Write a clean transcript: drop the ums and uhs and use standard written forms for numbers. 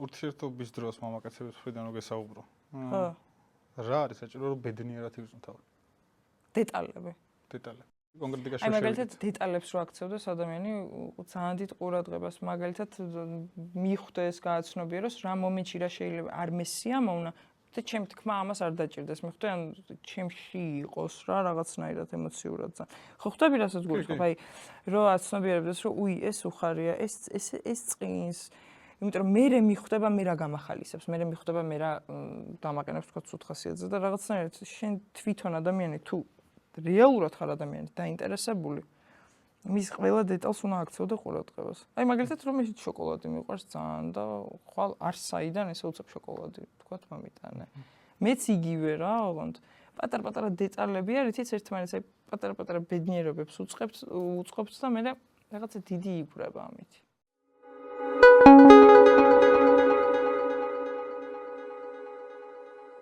ურთიერთობის დროს მამაკაცების მხრიდან გესაუბრო. ხო. რა არის საჭირო რომ ბედნიერად ივზნო თავი? დეტალები. კონკრეტულად აი მაგალითად დეტალებს რო აქცევდეს ადამიანი ძალიან დიდ ყურადღებას მაგალითად მიხვდეს გააცნობიეროს რა მომენტში რა შეიძლება არ მესიამოვნა და ჩემი თქმა ამას არ დაჭირდეს მიხვდე ან ჩემში იყოს რა რაღაცნაირად ემოციურად ძალიან ხო ხვდები რასაც გულისხმობ აი რო აცნობიერებდეს რომ უი ეს უხარია ეს წინს იმიტომ რომ მე მიხვდება მე რა გამახალისებს მე მიხვდება მე რა დამაყენებს თქო ცუდ ხასიათზე და რაღაცნაირად შენ თვითონ ადამიანი თუ რეალურად ხარ ადამიანი დაინტერესებული მის ყველა დეტალს უნდა აქცევდე ყურადღებას. აი მაგალითად რომ მე შოკოლადი მიყვარს ძალიან და ხვალ არ საიდან ესე უცებ შოკოლადი თქვა მომიტანე. მეც იგივე რა, ოღონდ პატარ-პატარა დეტალები არის, იცით ერთმანეთს აი პატარ-პატარა ბედნიერობებს უწყობს და მე რაღაცა დიდი იგვრება ამით.